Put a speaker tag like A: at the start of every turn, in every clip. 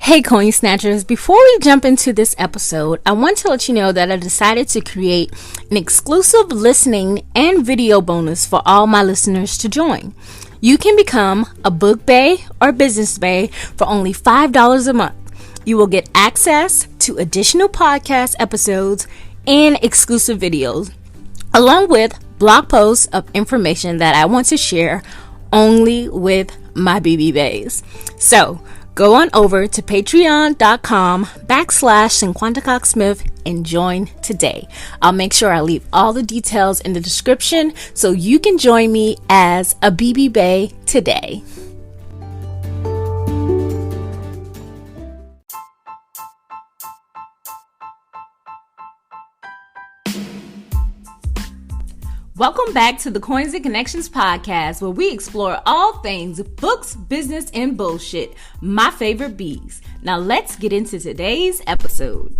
A: Hey coin snatchers, before we jump into this episode, I want to let you know that I decided to create an exclusive listening and video bonus for all my listeners to join. You can become a book bae or business bae for only $5 a month. You will get access to additional podcast episodes and exclusive videos, along with blog posts of information that I want to share only with my BB baes. So, go on over to patreon.com/Cinquanta Cox-Smith and join today. I'll make sure I leave all the details in the description so you can join me as a BB bae today. Welcome back to the Coins and Connections podcast, where we explore all things books, business, and bullshit. My favorite bees. Now let's get into today's episode.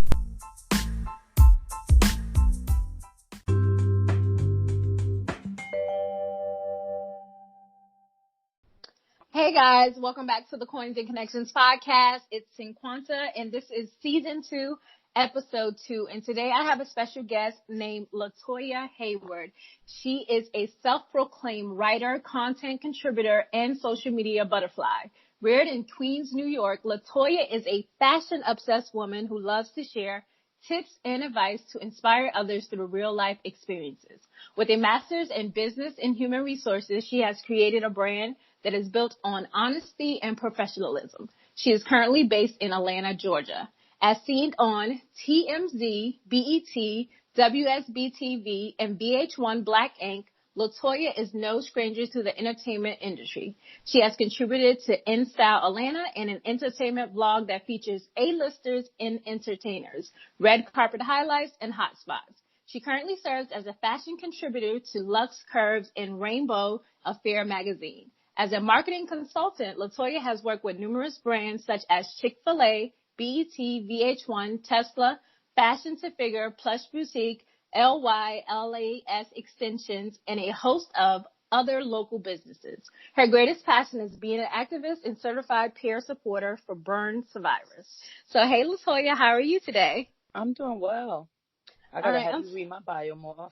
A: Hey guys, welcome back to the Coins and Connections podcast. It's Cinquanta, and this is season 2. Episode 2, and today I have a special guest named Latoya Heyward. She is a self-proclaimed writer, content contributor, and social media butterfly. Reared in Queens, New York, Latoya is a fashion-obsessed woman who loves to share tips and advice to inspire others through real-life experiences. With a master's in business and human resources, she has created a brand that is built on honesty and professionalism. She is currently based in Atlanta, Georgia. As seen on TMZ, BET, WSB-TV, and VH1 Black Ink, Latoya is no stranger to the entertainment industry. She has contributed to InStyle Atlanta and an entertainment blog that features A-listers and entertainers, red carpet highlights, and hotspots. She currently serves as a fashion contributor to Luxe Curves and Rainbow Affair magazine. As a marketing consultant, Latoya has worked with numerous brands such as Chick-fil-A, BET, VH1, Tesla, Fashion to Figure, Plush Boutique, LY, LAS Extensions, and a host of other local businesses. Her greatest passion is being an activist and certified peer supporter for burn survivors. So, hey, Latoya, how are you today?
B: I'm doing well. I gotta have you read my bio more.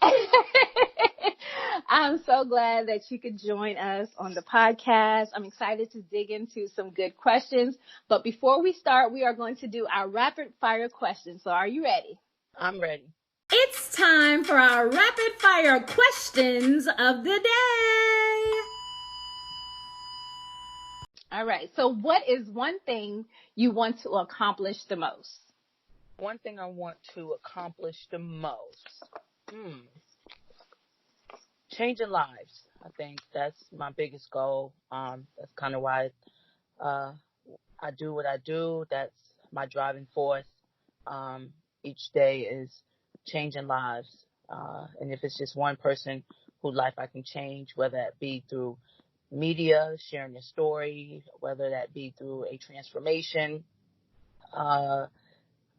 A: I'm so glad that you could join us on the podcast. I'm excited to dig into some good questions. But before we start, we are going to do our rapid fire questions. So are you ready?
B: I'm ready.
A: It's time for our rapid fire questions of the day. All right. So what is one thing you want to accomplish the most?
B: One thing I want to accomplish the most. Changing lives. I think that's my biggest goal. That's kind of why I do what I do. That's my driving force. Each day is changing lives. And if it's just one person whose life I can change, whether that be through media, sharing their story, whether that be through a transformation,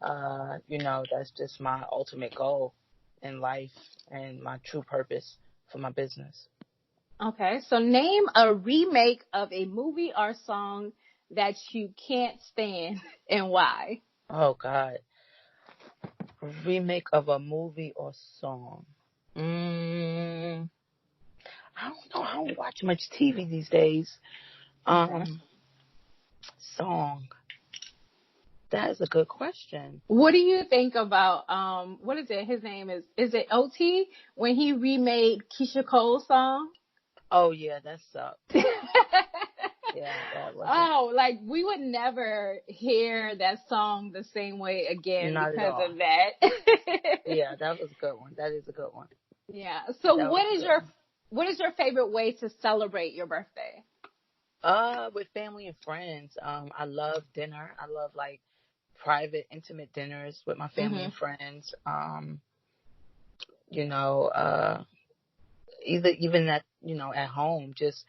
B: that's just my ultimate goal in life and my true purpose for my business.
A: Okay, so name a remake of a movie or song that you can't stand and why.
B: Oh, God. Remake of a movie or song. I don't know. I don't watch much TV these days. Song. That is a good question.
A: What do you think about, what is it? His name is it OT? When he remade Keisha Cole's song?
B: Oh, yeah, that sucked. Yeah, that was.
A: Like we would never hear that song the same way again because of that.
B: Yeah, that was a good one. That is a good one.
A: Yeah. So what is your favorite way to celebrate your birthday?
B: With family and friends. I love dinner. I love like private, intimate dinners with my family and friends. Even at at home, just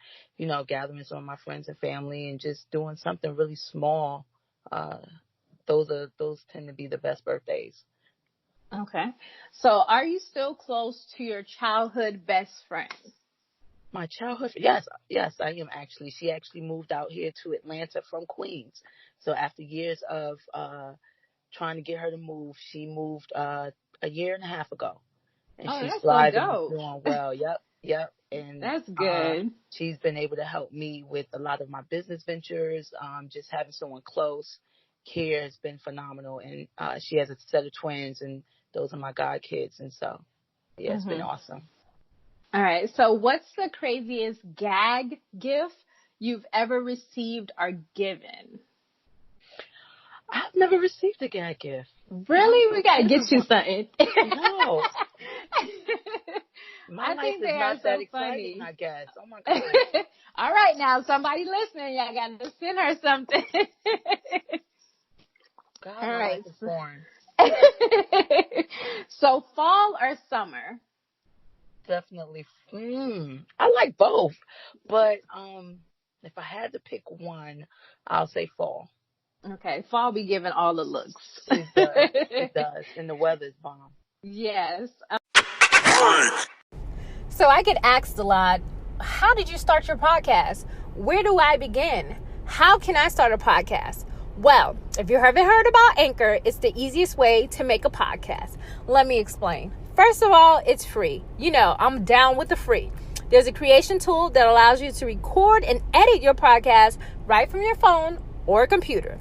B: gathering some of my friends and family and just doing something really small. Those tend to be the best birthdays.
A: Okay. So are you still close to your childhood best friend?
B: My childhood, yes, I am actually. She actually moved out here to Atlanta from Queens. So after years of trying to get her to move, she moved a year and a half ago, and
A: Oh,
B: she's
A: that's so
B: thriving and
A: dope.
B: doing well. Yep. And
A: That's good.
B: she's been able to help me with a lot of my business ventures. Just having someone close here has been phenomenal, and she has a set of twins, and those are my god kids, and so yeah, it's been awesome.
A: All right. So, what's the craziest gag gift you've ever received or given?
B: I've never received a gag gift.
A: Really? We gotta get you something.
B: No. My life
A: think
B: is
A: they are
B: not that
A: so
B: exciting,
A: funny.
B: I guess. Oh my God.
A: All right, now somebody listening, y'all gotta send her something.
B: God,
A: All
B: my life
A: right.
B: is boring.
A: So, fall or summer?
B: Definitely. I like both, but if I had to pick one, I'll say fall.
A: Okay, fall be giving all the looks.
B: It does. It does, and the weather's bomb.
A: Yes.
C: So I get asked a lot, how did you start your podcast? Where do I begin? How can I start a podcast? Well, if you haven't heard about Anchor, it's the easiest way to make a podcast. Let me explain. First of all, it's free. You know, I'm down with the free. There's a creation tool that allows you to record and edit your podcast right from your phone or computer.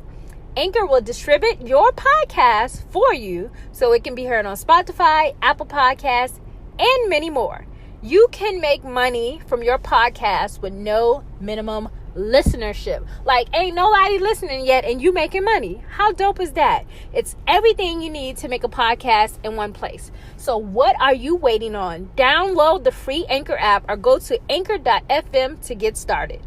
C: Anchor will distribute your podcast for you so it can be heard on Spotify, Apple Podcasts, and many more. You can make money from your podcast with no minimum listenership. Like, ain't nobody listening yet and you making money. How dope is that? It's everything you need to make a podcast in one place. So what are you waiting on? Download the free Anchor app or go to anchor.fm to get started.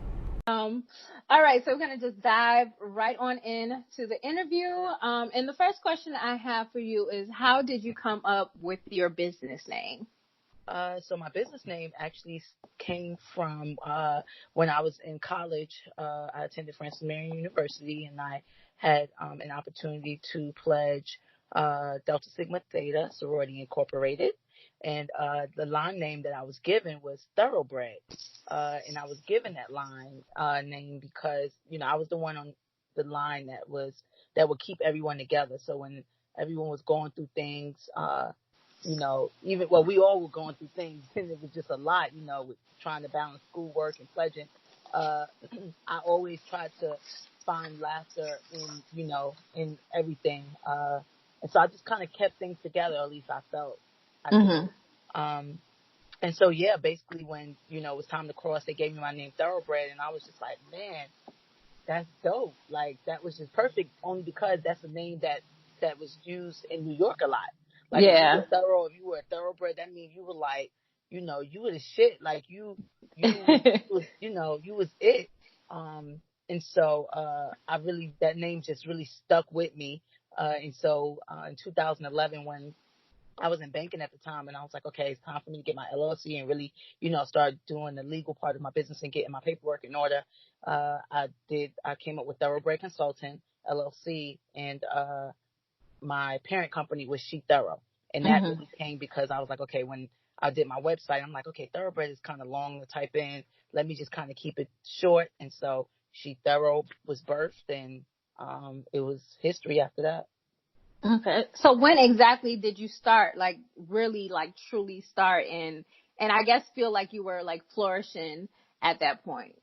A: All right, so we're going to just dive right on in to the interview. And the first question I have for you is, how did you come up with your business name?
B: So my business name actually came from when I was in college. I attended Francis Marion University, and I had an opportunity to pledge Delta Sigma Theta Sorority Incorporated. And the line name that I was given was Thoroughbred. And I was given that line name because, I was the one on the line that would keep everyone together. So when everyone was going through things, we all were going through things, and it was just a lot, with trying to balance schoolwork and pledging. I always tried to find laughter in everything. And so I just kind of kept things together, at least I felt. And so, yeah, basically when, it was time to cross, they gave me my name Thoroughbred, and I was just like, man, that's dope. Like, that was just perfect, only because that's a name that was used in New York a lot. Like, if you were a thoroughbred, that means you were like, you were the shit. Like, you was, you was it. And so, that name just really stuck with me. And so, in 2011, when I was in banking at the time, and I was like, okay, it's time for me to get my LLC and really, start doing the legal part of my business and getting my paperwork in order. I came up with Thoroughbred Consultant, LLC, and, my parent company was She Thoro. And that really came because I was like, okay, when I did my website, I'm like, okay, Thoroughbred is kind of long to type in. Let me just kind of keep it short. And so She Thoro was birthed, and it was history after that.
A: Okay. So when exactly did you start, like, really, like, truly start and I guess feel like you were, like, flourishing at that point?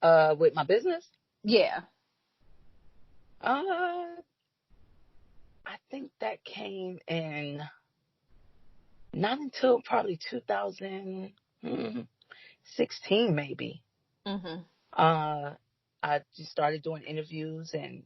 B: With my business?
A: Yeah.
B: I think that came in not until probably 2016, maybe. I just started doing interviews, and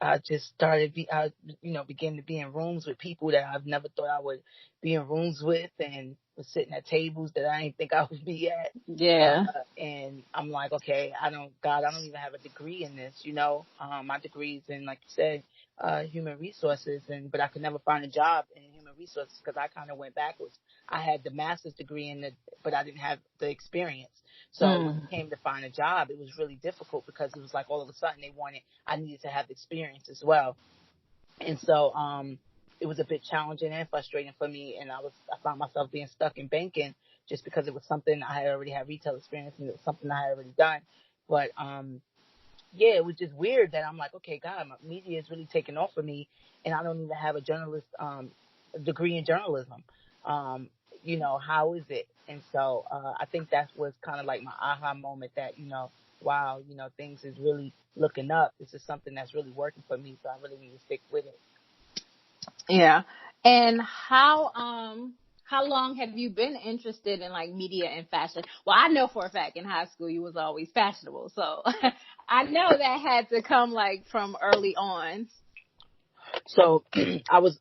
B: I just started began to be in rooms with people that I've never thought I would be in rooms with, and was sitting at tables that I didn't think I would be at.
A: Yeah.
B: And I'm like, okay, I don't even have a degree in this, my degree's in, like you said, human resources, but I could never find a job in human resources because I kind of went backwards. I had the master's degree but I didn't have the experience. So when it came to find a job, it was really difficult because it was like all of a sudden I needed to have the experience as well. And so, it was a bit challenging and frustrating for me. And I found myself being stuck in banking just because it was something I had already had retail experience, and it was something I had already done. But yeah, it was just weird that I'm like, okay, God, my media is really taking off for me, and I don't even have a journalist degree in journalism. Um, how is it? And so I think that was kind of like my aha moment that, wow, things is really looking up. This is something that's really working for me, so I really need to stick with it.
A: Yeah. And how long have you been interested in like media and fashion? Well, I know for a fact in high school you was always fashionable. So I know that had to come like from early on.
B: So I was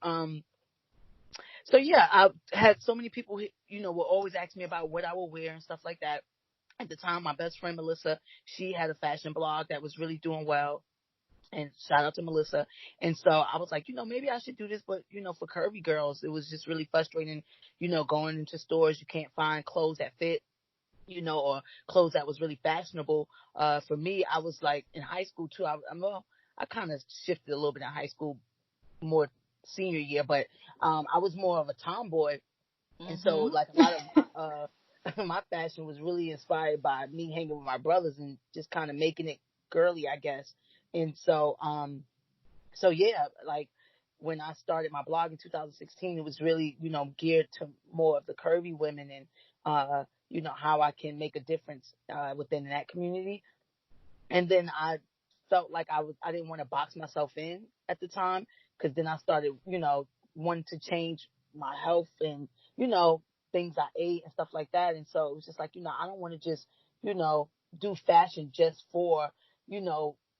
B: so yeah, I had so many people will always ask me about what I will wear and stuff like that. At the time, my best friend Melissa, she had a fashion blog that was really doing well. And shout out to Melissa. And so I was like, maybe I should do this, but, for curvy girls, it was just really frustrating, going into stores, you can't find clothes that fit, or clothes that was really fashionable. For me, I was like in high school too. I kind of shifted a little bit in high school, more senior year, but I was more of a tomboy. And so like a lot of my fashion was really inspired by me hanging with my brothers and just kind of making it girly, I guess. And so yeah, like when I started my blog in 2016, it was really, geared to more of the curvy women and, how I can make a difference, within that community. And then I felt like I didn't want to box myself in at the time, because then I started, wanting to change my health and, things I ate and stuff like that. And so it was just like, I don't want to just, do fashion just for,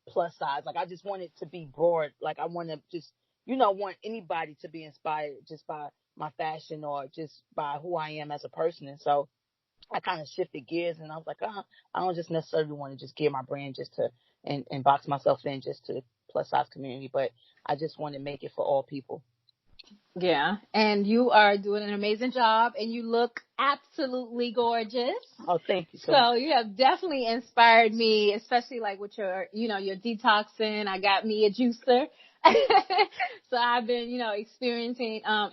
B: plus size. Like I just want it to be broad. Like I want to just, want anybody to be inspired just by my fashion or just by who I am as a person. And so I kind of shifted gears and I was like, I don't just necessarily want to just gear my brand just to, and box myself in just to the plus size community, but I just want to make it for all people.
A: Yeah. And you are doing an amazing job and you look absolutely gorgeous.
B: Oh, thank you
A: So you have definitely inspired me, especially like with your, your detoxing. I got me a juicer. So I've been,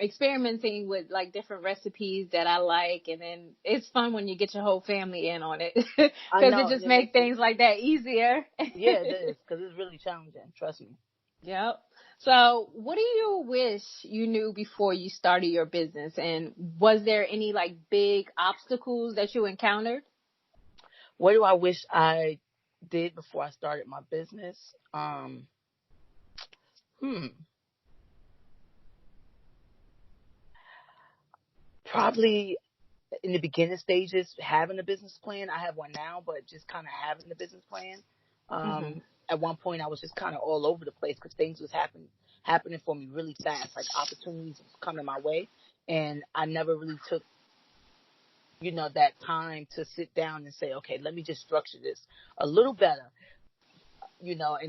A: experimenting with like different recipes that I like. And then it's fun when you get your whole family in on it because it just makes things like that easier.
B: Yeah, it is, because it's really challenging. Trust me.
A: Yep. So what do you wish you knew before you started your business? And was there any like big obstacles that you encountered?
B: What do I wish I did before I started my business? Probably in the beginning stages, having a business plan. I have one now, but just kind of having the business plan. At one point, I was just kind of all over the place because things was happening for me really fast. Like opportunities was coming my way, and I never really took, that time to sit down and say, okay, let me just structure this a little better,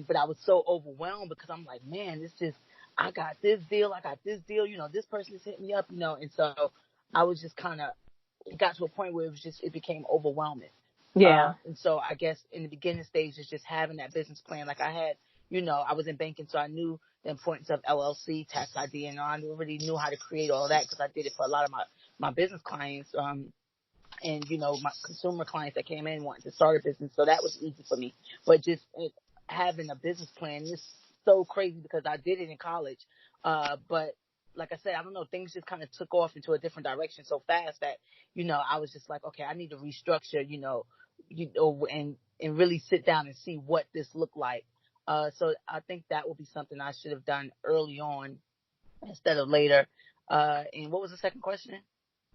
B: but I was so overwhelmed because I'm like, man, I got this deal, this person is hitting me up, and so I was just kind of, it got to a point where it became overwhelming.
A: Yeah.
B: And so I guess in the beginning stages, just having that business plan, like I had, I was in banking, so I knew the importance of LLC, tax ID, and I already knew how to create all of that because I did it for a lot of my business clients. And, my consumer clients that came in wanting to start a business. So that was easy for me. But just having a business plan is so crazy because I did it in college. But like I said, I don't know, things just kind of took off into a different direction so fast that, I was just like, okay, I need to restructure, and really sit down and see what this looked like. So I think that would be something I should have done early on instead of later. And what was the second question?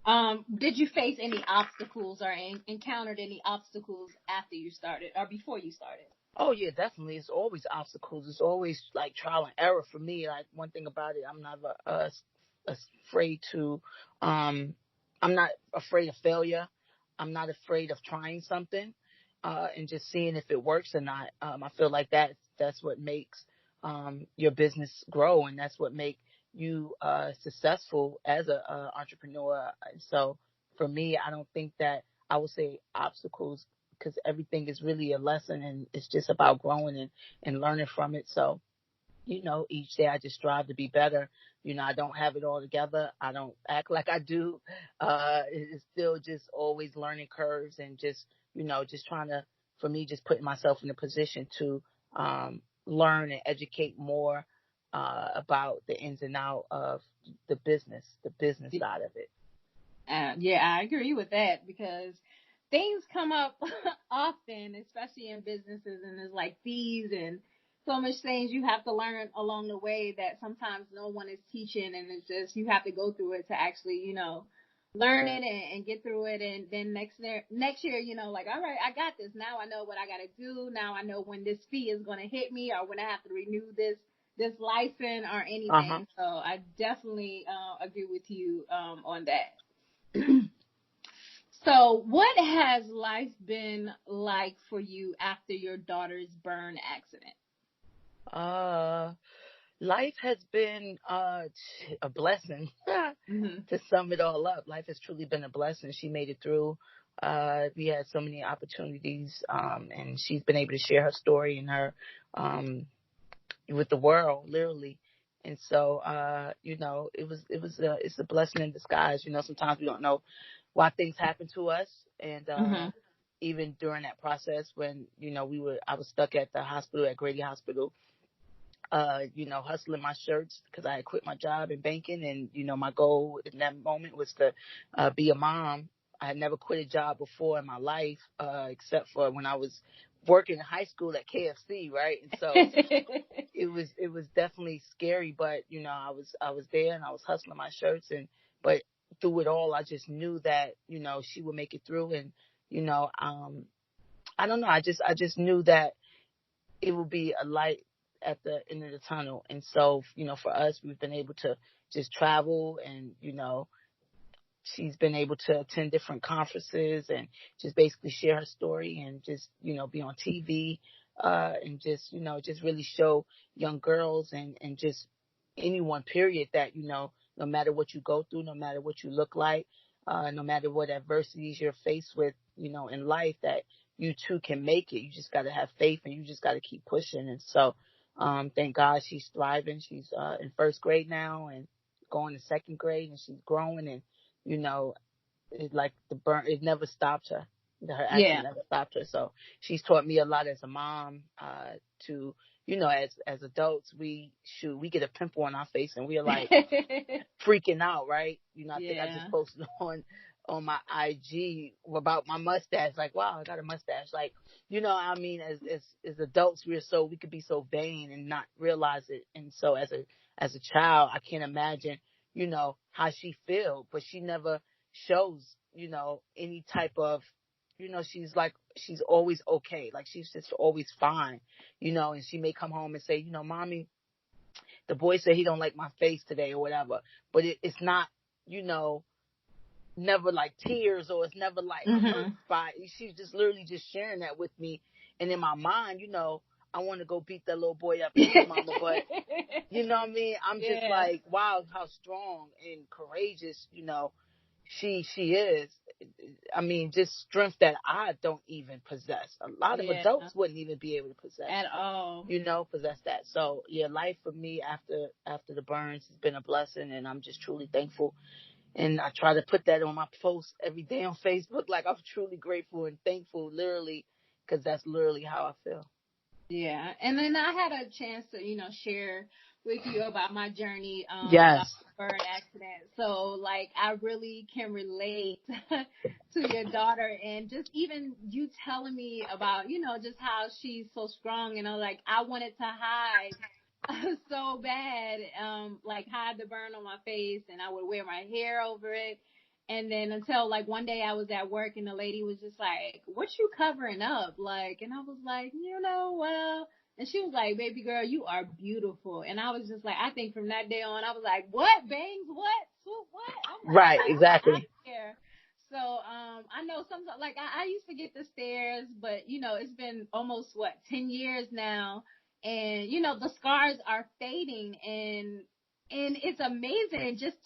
A: Did you face any obstacles or encountered any obstacles after you started or before you started?
B: Oh yeah, definitely. It's always obstacles. It's always like trial and error for me. Like one thing about it, I'm not afraid to, I'm not afraid of failure. I'm not afraid of trying something, and just seeing if it works or not. I feel like that's what makes, your business grow, and that's what makes you, successful as a entrepreneur. So for me, I don't think that I would say obstacles, because everything is really a lesson and it's just about growing and learning from it. So, each day I just strive to be better. I don't have it all together. I don't act like I do. It's still just always learning curves and just, just trying to for me, just putting myself in a position to learn and educate more about the ins and out of the business side of it.
A: Yeah, I agree with that because things come up often, especially in businesses, and there's like fees and so much things you have to learn along the way that sometimes no one is teaching, and it's just you have to go through it to actually, learn it and get through it, and then next year, like, all right, I got this. Now I know what I got to do. Now I know when this fee is going to hit me or when I have to renew this license or anything.
B: Uh-huh.
A: So I definitely agree with you on that. So, what has life been like for you after your daughter's burn accident?
B: Life has been a blessing.
A: Mm-hmm.
B: To sum it all up, life has truly been a blessing. She made it through. We had so many opportunities, and she's been able to share her story and her with the world, literally. And so, it's a blessing in disguise. Sometimes we don't know why things happen to us, and
A: Mm-hmm.
B: even during that process when I was stuck at the hospital at Grady Hospital, hustling my shirts because I had quit my job in banking, and my goal in that moment was to be a mom. I had never quit a job before in my life, except for when I was working in high school at KFC, right? And so it was definitely scary, but I was there and I was hustling my shirts, but through it all, I just knew that she would make it through, and I don't know, I just knew that it will be a light at the end of the tunnel. And so, for us, we've been able to just travel, and she's been able to attend different conferences and just basically share her story and just, be on TV, and just, just really show young girls and just anyone, period, that, no matter what you go through, no matter what you look like, no matter what adversities you're faced with, in life, that you too can make it. You just got to have faith, and you just got to keep pushing. And so, thank God she's thriving. She's in first grade now and going to second grade, and she's growing, and it, like the burn, it never stopped her. Her accident never stopped her. So she's taught me a lot as a mom, to, as adults, we get a pimple on our face and we're like freaking out, right? I think I just posted on my IG about my mustache. Like, wow, I got a mustache. Like, I mean, as adults, we could be so vain and not realize it. And so as a child, I can't imagine, how she feel, but she never shows, any type of, she's always okay. Like, she's just always fine, and she may come home and say, mommy, the boy said he don't like my face today or whatever, but it's not, never like tears, or it's never like hurt by. She's just literally just sharing that with me, and in my mind, I want to go beat that little boy up and his mama, but you know what I mean? I'm just like, wow, how strong and courageous, she is. I mean, just strength that I don't even possess. A lot of adults wouldn't even be able to possess
A: at all.
B: Possess that. So yeah, life for me after the burns has been a blessing, and I'm just truly thankful. And I try to put that on my posts every day on Facebook. Like, I'm truly grateful and thankful, literally, because that's literally how I feel.
A: Yeah. And then I had a chance to, share with you about my journey about
B: Yes.
A: the burn accident. So, like, I really can relate to your daughter, and just even you telling me about, just how she's so strong. And I wanted to hide so bad, like hide the burn on my face, and I would wear my hair over it. And then until like one day I was at work and the lady was just like, "What you covering up?" Like, and I was like, well, and she was like, "Baby girl, you are beautiful." And I was just like, I think from that day on, I was like, "What, bangs? What? Swoop, what?" I'm like,
B: right, exactly.
A: So, I know sometimes, like, I used to get the stares, but, it's been almost, 10 years now. And, the scars are fading, and it's amazing just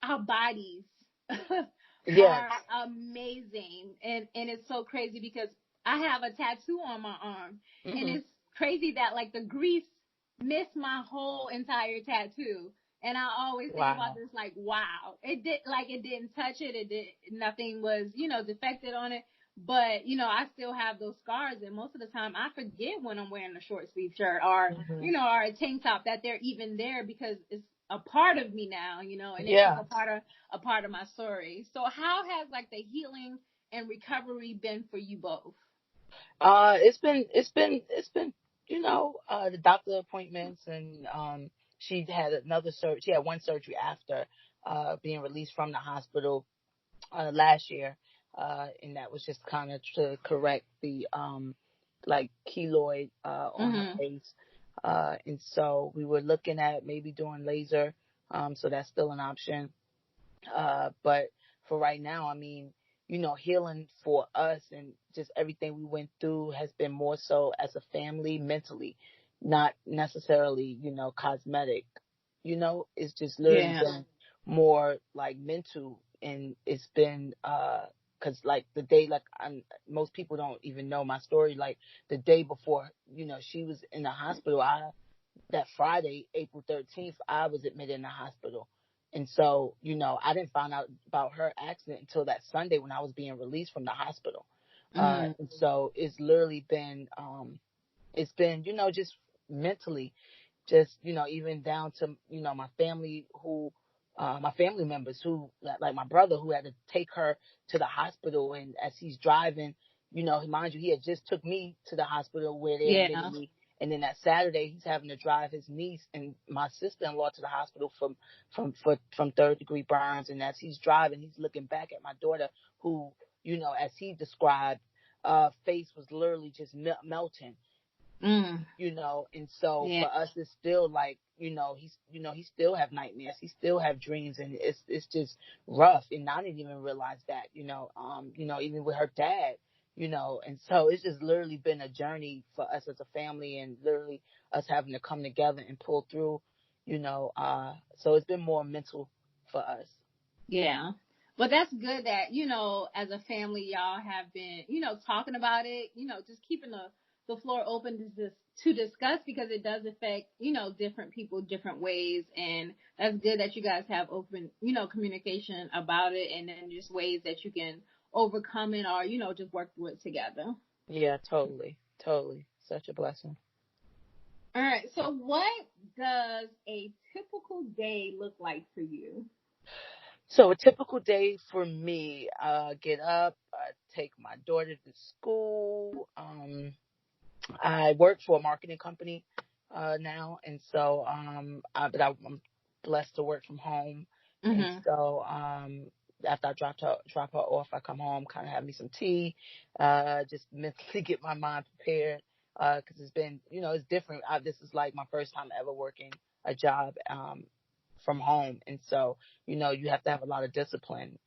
A: our bodies are amazing. And it's so crazy because I have a tattoo on my arm, and it's crazy that, like, the grease missed my whole entire tattoo. And I always think about this, like, wow, it didn't touch it. Nothing was, defected on it. but I still have those scars, and most of the time I forget when I'm wearing a short sleeve shirt or
B: Hmm.
A: or a tank top that they're even there because it's a part of me now, and it's
B: Yeah.
A: a part of my story. So how has like the healing and recovery been for you both?
B: It's been the doctor appointments, and she had another surgery. She had one surgery after being released from the hospital last year, and that was just kind of to correct the like keloid on her
A: Mhm.
B: face, and so we were looking at maybe doing laser, so that's still an option. But for right now, I mean, healing for us and just everything we went through has been more so as a family mentally, not necessarily, cosmetic. It's just literally
A: Yeah.
B: been more like mental, and it's been cause like the day, like most people don't even know my story. Like the day before, she was in the hospital. That Friday, April 13th, I was admitted in the hospital. And so, I didn't find out about her accident until that Sunday when I was being released from the hospital.
A: Mhm.
B: And so it's literally been, just mentally, just even down to my family members who like my brother who had to take her to the hospital, and as he's driving, mind you, he had just took me to the hospital where they admitted
A: Yeah.
B: me, and then that Saturday he's having to drive his niece and my sister-in-law to the hospital from third degree burns, and as he's driving he's looking back at my daughter who, as he described, face was literally just melting,
A: Mm.
B: and so
A: Yeah.
B: for us it's still like, he still have nightmares, he still have dreams, and it's just rough, and I didn't even realize that, even with her dad, and so it's just literally been a journey for us as a family, and literally us having to come together and pull through, so it's been more mental for us.
A: Yeah. But that's good that, as a family, y'all have been, talking about it, just keeping the floor open to discuss because it does affect, different people different ways. And that's good that you guys have open, communication about it and then just ways that you can overcome it or, just work through it together.
B: Yeah, totally, such a blessing.
A: All right. So what does a typical day look like for you?
B: So a typical day for me, get up, take my daughter to school. I work for a marketing company now, and so but I'm blessed to work from home, and
A: Mm-hmm.
B: so after I drop her off, I come home, kind of have me some tea, just mentally get my mind prepared, because it's been, it's different. This is like my first time ever working a job from home, and so you have to have a lot of discipline.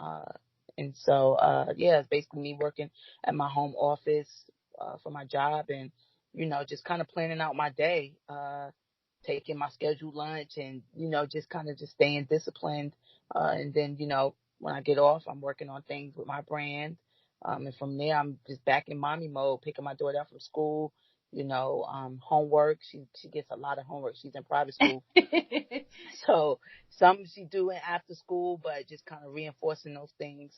B: And so yeah, it's basically me working at my home office for my job, and just kind of planning out my day, taking my scheduled lunch, and, just kind of just staying disciplined. And then, when I get off, I'm working on things with my brand. And from there, I'm just back in mommy mode, picking my daughter up from school, homework. She gets a lot of homework. She's in private school. So some she doing after school, but just kind of reinforcing those things.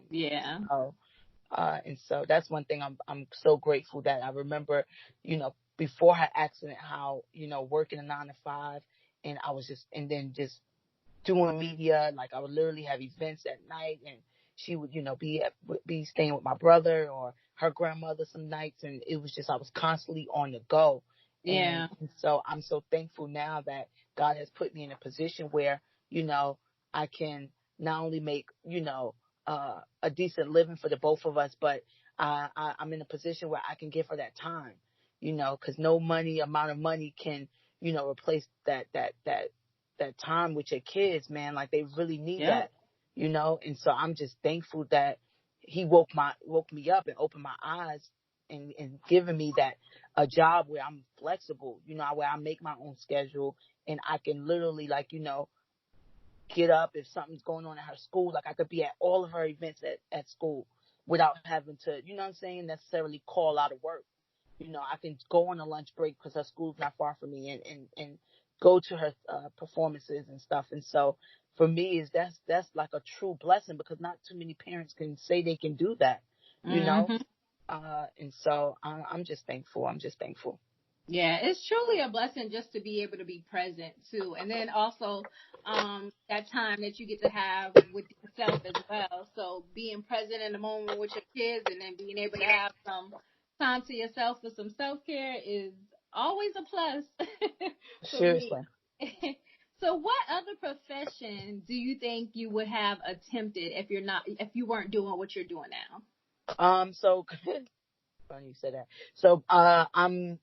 A: Yeah.
B: So and so that's one thing I'm so grateful that I remember, before her accident, how, working a 9 to 5, and I was just, and then just doing media. Like I would literally have events at night, and she would, be staying with my brother or her grandmother some nights, and it was just I was constantly on the go. And
A: Yeah.
B: so I'm so thankful now that God has put me in a position where, I can not only make, a decent living for the both of us, but I'm in a position where I can give her that time, because no amount of money can, replace that time with your kids, man. Like they really need
A: Yep.
B: that, And so I'm just thankful that he woke me up and opened my eyes, and given me that a job where I'm flexible, where I make my own schedule, and I can literally, like, get up if something's going on at her school. Like I could be at all of her events at school without having to, what I'm saying, necessarily call out of work. I can go on a lunch break because her school's not far from me, and go to her performances and stuff. And so for me, that's like a true blessing, because not too many parents can say they can do that. you know?
A: Mm-hmm.
B: And so I'm just thankful. I'm just thankful.
A: Yeah, it's truly a blessing just to be able to be present too. And then also that time that you get to have with yourself as well. So being present in the moment with your kids and then being able to have some time to yourself for some self-care is always a plus for me.
B: Seriously.
A: So what other profession do you think you would have attempted if you weren't doing what you're doing
B: So funny you said that. So I'm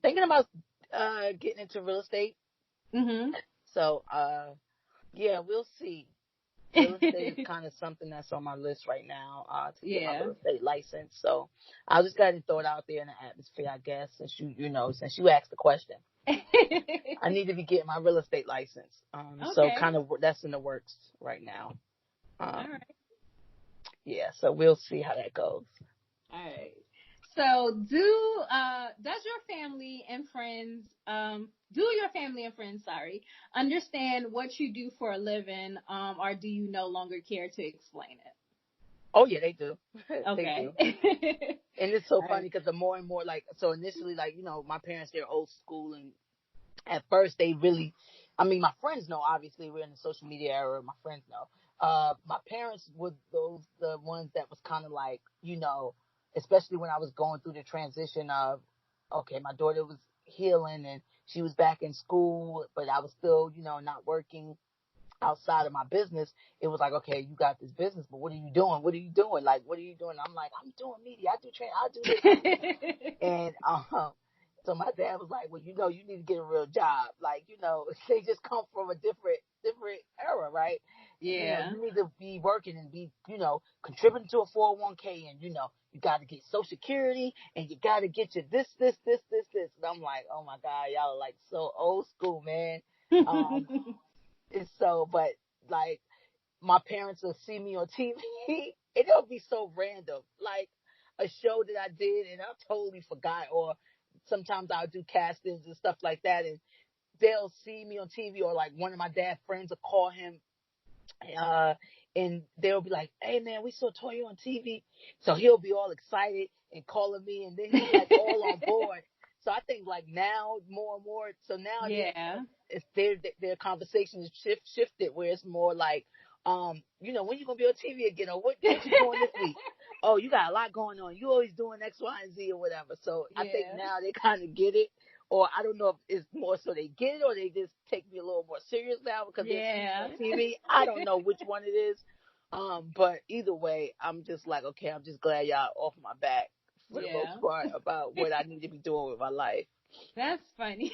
B: thinking about getting into real estate.
A: now?
B: So yeah, we'll see. Real estate is kind of something that's on my list right now to get my
A: Yeah.
B: real estate license. So I just got to throw it out there in the atmosphere, I guess, since since you asked the question. I need to be getting my real estate license. So
A: Okay.
B: kind of that's in the works right now.
A: All
B: Um,
A: right.
B: yeah, so we'll see how that goes.
A: All right. So does your family and friends sorry, understand what you do for a living, or do you no longer care to explain it?
B: Oh yeah, they do. They
A: Okay.
B: do. And it's so
A: All
B: funny
A: right.
B: because the more and more so initially my parents, they're old school, and at first they really, I mean, my friends know, obviously we're in the social media era, my friends know. My parents were the ones that was kind of especially when I was going through the transition of, okay, my daughter was healing and she was back in school, but I was still, not working outside of my business. It was like, okay, you got this business, but what are you doing? What are you doing? Like, what are you doing? I'm like, I'm doing media. I do I do this. I do that. And so my dad was like, well, you need to get a real job. Like, they just come from a different era, right?
A: Yeah.
B: You need to be working and be, contributing to a 401k, and you got to get Social Security, and you got to get your this. And I'm like, oh my God, y'all are like so old school, man. And so, but like my parents will see me on TV, and it'll be so random, like a show that I did and I totally forgot, or sometimes I'll do castings and stuff like that, and they'll see me on TV, or like one of my dad's friends will call him, uh, and they'll be like, "Hey man, we saw Toya on TV," so he'll be all excited and calling me, and then he's like all on board. So I think like now more and more, so now
A: Yeah.
B: it's their conversation is shifted where it's more like, when you gonna be on TV again, or what you doing this week? Oh, you got a lot going on. You always doing X, Y, and Z or whatever. So I think
A: Yeah.
B: now they kind of get it, or I don't know if it's more so they get it, or they just take me a little more serious now because they see me
A: Yeah.
B: on TV. I don't know which one it is. But either way, I'm just like, okay, I'm just glad y'all off my back for the most
A: Yeah.
B: part about what I need to be doing with my life.
A: That's funny.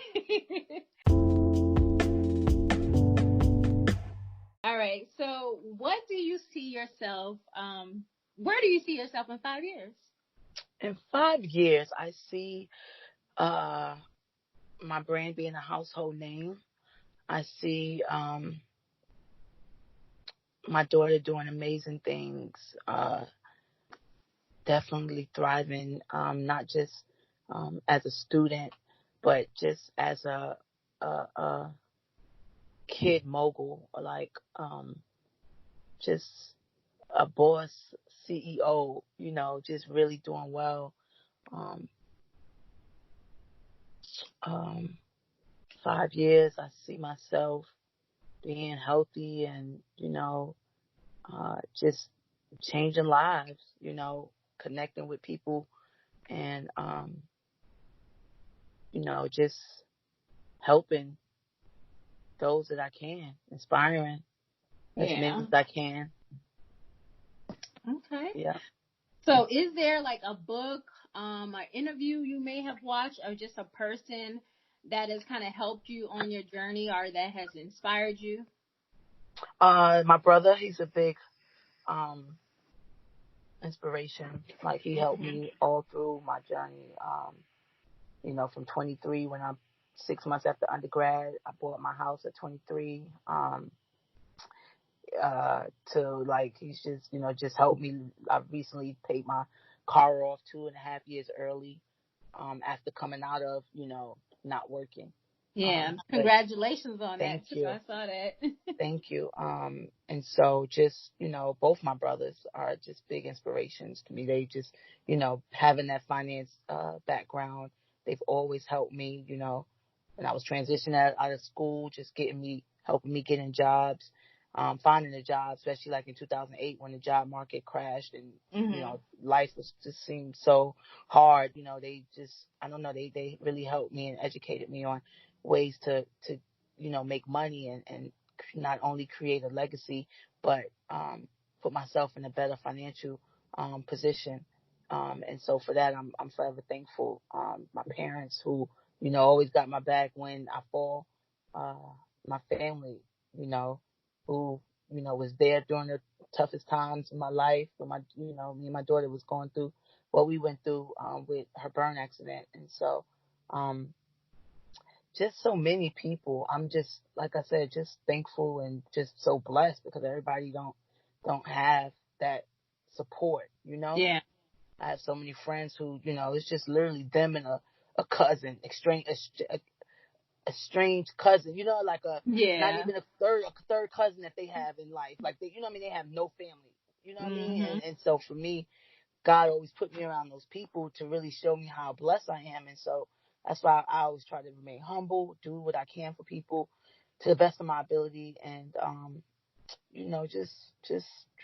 A: All right. So, what do you see yourself? Where do you see yourself in 5 years?
B: In 5 years, I see uh my brand being a household name. I see my daughter doing amazing things, definitely thriving, not just as a student, but just as a kid mogul, like just a boss CEO, just really doing well. Um, um, 5 years, I see myself being healthy and, just changing lives, connecting with people and, just helping those that I can, inspiring as many
A: Yeah.
B: as I can.
A: Okay.
B: Yeah.
A: So, is there like a book, an interview you may have watched, or just a person that has kind of helped you on your journey or that has inspired you?
B: My brother, he's a big, um, inspiration. Like he helped
A: Hmm.
B: me all through my journey. From 23 when I'm 6 months after undergrad, I bought my house at 23. To like he's just helped me. I recently paid my car off 2.5 years early. After coming out of not working.
A: Yeah.
B: But
A: Congratulations on
B: thank
A: that too.
B: you.
A: I saw that.
B: Thank you. And so just, both my brothers are just big inspirations to me. They just, having that finance background, they've always helped me, when I was transitioning out of school, just helping me get in jobs, finding a job, especially like in 2008 when the job market crashed and, life just seemed so hard. I don't know, they really helped me and educated me on ways to make money and not only create a legacy, but put myself in a better financial position. And so for that, I'm forever thankful. My parents who, always got my back when I fall. My family, who, was there during the toughest times in my life when me and my daughter was going through what we went through with her burn accident. And so, just so many people. I'm just, like I said, just thankful and just so blessed because everybody don't have that support,
A: Yeah.
B: I have so many friends who, it's just literally them and a cousin, a strange cousin, like not
A: Yeah.
B: even a third cousin that they have in life. Like they have no family. You know what I mean?
A: Mhm.
B: And so for me, God always put me around those people to really show me how blessed I am. And so that's why I always try to remain humble, do what I can for people to the best of my ability, and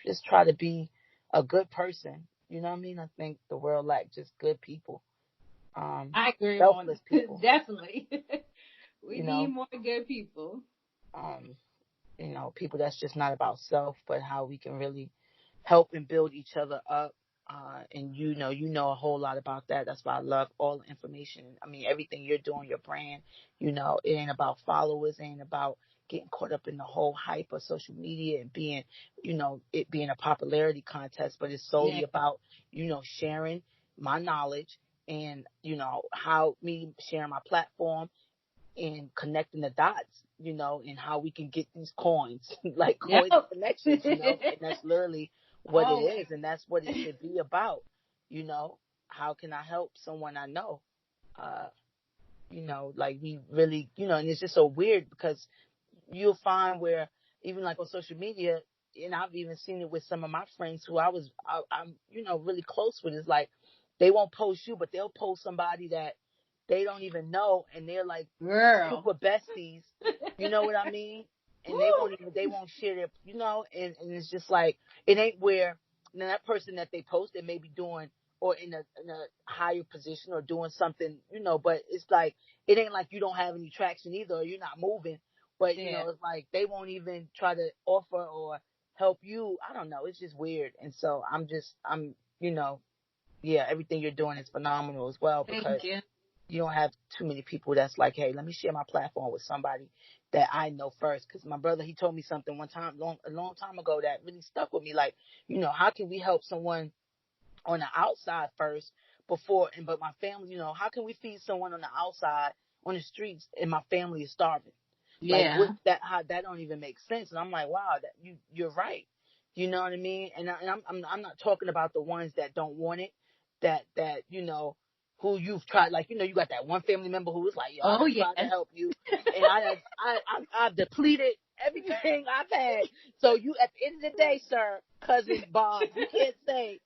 B: just try to be a good person. You know what I mean? I think the world lacks just good people,
A: I agree on
B: selfless people.
A: definitely. We
B: You
A: need
B: know,
A: more good people.
B: um, people that's just not about self, but how we can really help and build each other up. And you know a whole lot about that. That's why I love all the information. I mean, everything you're doing, your brand, it ain't about followers, it ain't about getting caught up in the whole hype of social media and being, it being a popularity contest, but it's
A: Yeah.
B: solely about, sharing my knowledge and, how me sharing my platform and connecting the dots, and how we can get these coins, like
A: Yep.
B: coins and connections, and that's literally what it
A: Always.
B: is, and that's what it should be about, how can I help someone I know, uh, like we really, and it's just so weird because you'll find where even like on social media, and I've even seen it with some of my friends who I'm really close with, is like they won't post you, but they'll post somebody that they don't even know, and they're like
A: Girl.
B: super besties. You know what I mean? And they won't share their, and it's just like it ain't where now that person that they post, they may be doing or in a higher position or doing something, but it's like it ain't like you don't have any traction either, or you're not moving. But
A: Yeah.
B: it's like they won't even try to offer or help you. I don't know. It's just weird. And so yeah, everything you're doing is phenomenal as well because
A: Thank you.
B: you don't have too many people that's like, hey, let me share my platform with somebody that I know first. Because my brother, he told me something one time, a long time ago, that really stuck with me. Like, how can we help someone on the outside first but my family, how can we feed someone on the outside on the streets and my family is starving? Like
A: Yeah.
B: what how that don't even make sense. And I'm like, wow, you're right. You know what I mean? And I'm not talking about the ones that don't want it, that who you've tried, like you got that one family member who was like, yo, I
A: Oh
B: done
A: yes.
B: tried to help you, and I've depleted everything I've had. So you, at the end of the day, sir, cousin Bob, you can't say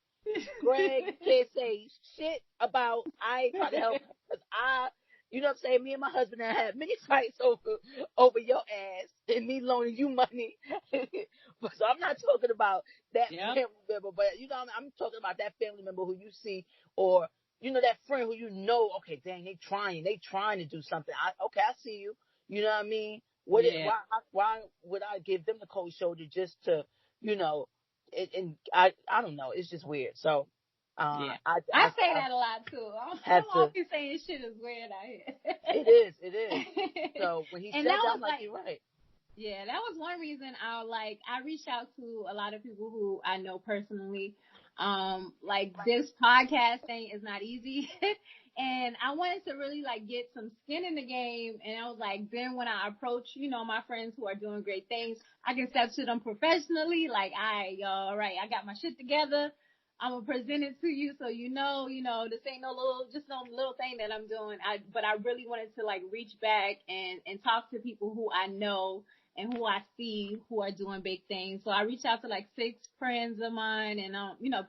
B: Greg, you can't say shit about I ain't trying to help you because you know what I'm saying? Me and my husband have had many fights over your ass and me loaning you money. So I'm not talking about that
A: Yep.
B: family member, but I'm talking about that family member who you see, or that friend who okay, dang, they trying to do something. Okay, I see you. You know what I mean?
A: Yeah.
B: Why would I give them the cold shoulder just to, you know, and I don't know. It's just weird. So,
A: Yeah.
B: I
A: I say that a lot too. I'm
B: have to.
A: always saying shit is weird out
B: It is.
A: here.
B: So when he
A: And
B: said
A: that
B: that,
A: was
B: I'm like,
A: like,
B: you're right.
A: yeah, that was one reason I reached out to a lot of people who I know personally. Like this podcast thing is not easy. And I wanted to really like get some skin in the game. And I was like, then when I approach, my friends who are doing great things, I can step to them professionally. Like, all right, I got my shit together. I'm gonna present it to you so you know, this ain't no little thing that I'm doing. But I really wanted to like reach back and talk to people who I know and who I see who are doing big things. So I reached out to like 6 friends of mine and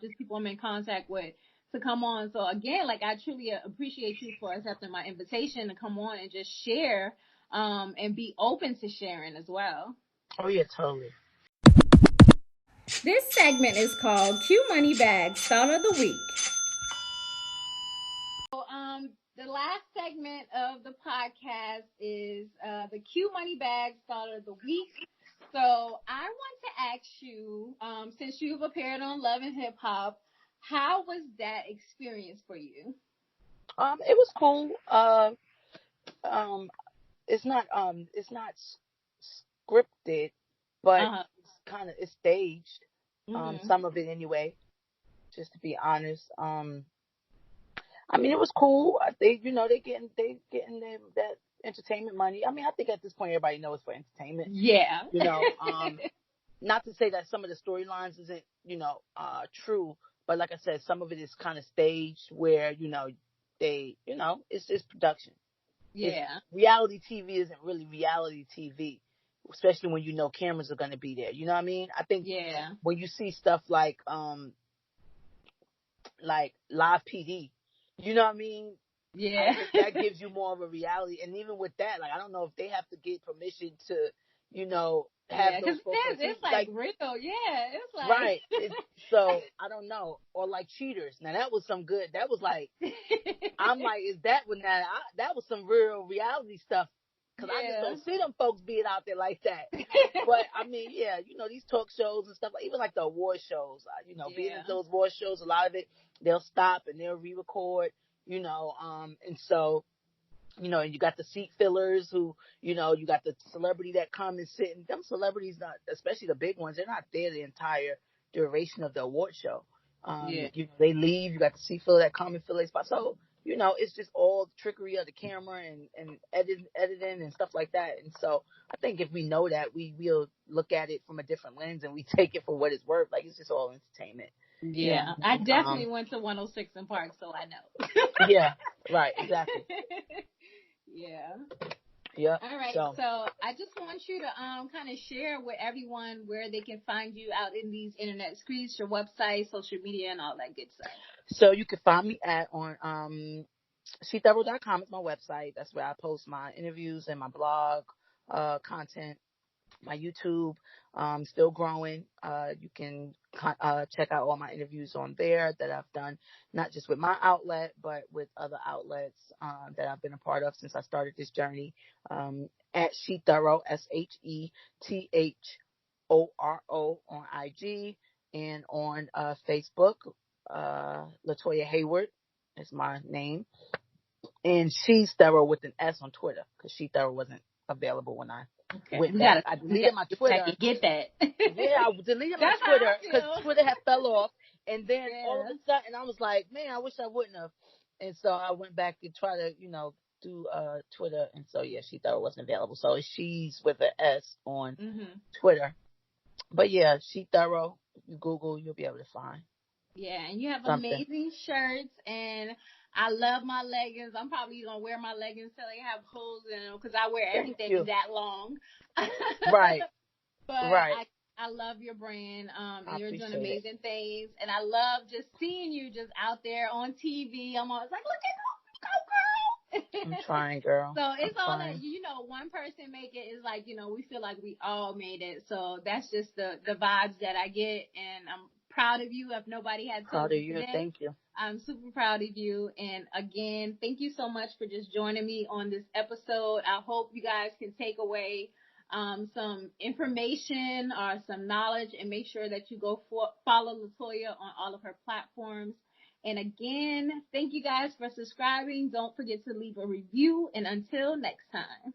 A: just people I'm in contact with to come on. So again, like I truly appreciate you for accepting my invitation to come on and just share and be open to sharing as well.
B: Oh yeah, totally.
C: This segment is called Q Money Bags Thought of the Week.
A: So, the last segment of the podcast is the Q Money Bags Thought of the Week. So I want to ask you, since you've appeared on Love and Hip Hop, how was that experience for you?
B: It was cool. It's not scripted, but it's staged. Some of it anyway. Just to be honest. I mean, it was cool. They getting that entertainment money. I mean, I think at this point everybody knows it's for entertainment.
A: Yeah.
B: Not to say that some of the storylines isn't, true, but like I said, some of it is kind of staged where, it's just production.
A: Yeah.
B: Reality TV isn't really reality TV, especially when cameras are going to be there. You know what I mean? I think when you see stuff like Live PD, you know what I mean?
A: Yeah.
B: I think that gives you more of a reality. And even with that, like, I don't know if they have to get permission to, have those folks.
A: It's like real. Yeah. It's like.
B: Right. So, I don't know. Or like Cheaters. Now, that was some good. That was like, I'm like, is that when that was some real reality stuff. Because I just don't see them folks being out there like that. But, I mean, yeah, these talk shows and stuff, even like the award shows, being at those award shows, a lot of it, they'll stop and they'll re-record, and so, and you got the seat fillers who, you got the celebrity that come and sit, and them celebrities, not especially the big ones, they're not there the entire duration of the award show. They leave, you got the seat filler that come and fill their spot. So, it's just all trickery of the camera and editing and stuff like that. And so I think if we know that, we'll look at it from a different lens and we take it for what it's worth. Like, it's just all entertainment.
A: Yeah. I definitely went to 106 in Park, so I know.
B: Yeah, right, exactly.
A: Yeah.
B: Yeah.
A: All right. So I just want you to kind of share with everyone where they can find you out in these internet streets, your website, social media, and all that good stuff.
B: So you can find me on sheThoro.com is my website. That's where I post my interviews and my blog content. My YouTube still growing. You can check out all my interviews on there that I've done, not just with my outlet, but with other outlets that I've been a part of since I started this journey. At sheThoro, SheThoro on IG, and on Facebook. Latoya Heyward is my name. And She's Thoro with an S on Twitter, because sheThoro wasn't available when I went back. I deleted my Twitter.
A: I get that.
B: Yeah, I deleted my Twitter because Twitter had fell off. And then all of a sudden I was like, man, I wish I wouldn't have. And so I went back to try to, do Twitter. And so, yeah, sheThoro wasn't available. So it's She's with an S on Twitter. But yeah, sheThoro, if you Google, you'll be able to find.
A: Yeah, and you have amazing shirts, and I love my leggings. I'm probably going to wear my leggings till they have holes in them, because I wear everything that long.
B: Right.
A: But
B: right.
A: I love your brand. You're doing amazing things, and I love just seeing you just out there on TV. I'm always like, look at go, girl.
B: I'm trying, girl.
A: So it's all that, one person make it is like, we feel like we all made it. So that's just the vibes that I get, and I'm proud of you. If nobody had told you today,
B: thank you.
A: I'm super proud of you. And again, thank you so much for just joining me on this episode. I hope you guys can take away some information or some knowledge, and make sure that you go follow Latoya on all of her platforms. And again, thank you guys for subscribing. Don't forget to leave a review, and until next time.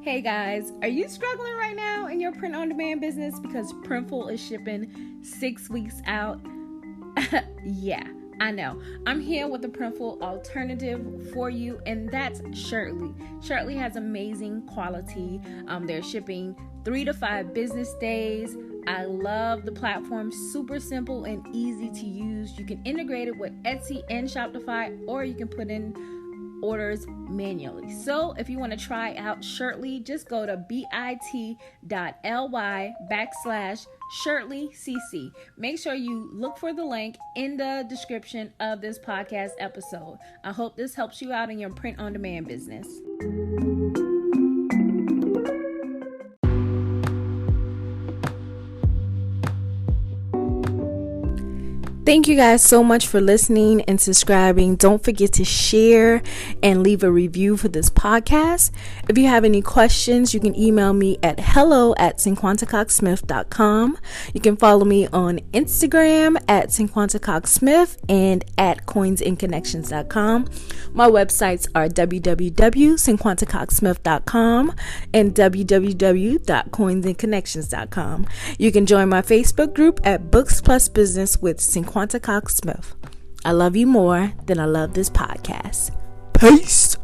C: Hey guys, are you struggling right now in your print-on-demand business because Printful is shipping 6 weeks out? Yeah, I know. I'm here with a printful alternative for you, and that's Shirtly. Shirtly has amazing quality. They're shipping 3 to 5 business days. I love the platform. Super simple and easy to use. You can integrate it with Etsy and Shopify, or you can put in orders manually. So if you want to try out Shirtly, just go to bit.ly/ShirtlyCC. Make sure you look for the link in the description of this podcast episode. I hope this helps you out in your print-on-demand business. Thank you guys so much for listening and subscribing. Don't forget to share and leave a review for this podcast. If you have any questions, you can email me at hello@cinquantacoxsmith.com. You can follow me on Instagram at cinquantacoxsmith and at coinsandconnections.com. My websites are www.cinquantacoxsmith.com and www.coinsandconnections.com. You can join my Facebook group at Books Plus Business with Cinquanta Cox-Smith. I love you more than I love this podcast. Peace.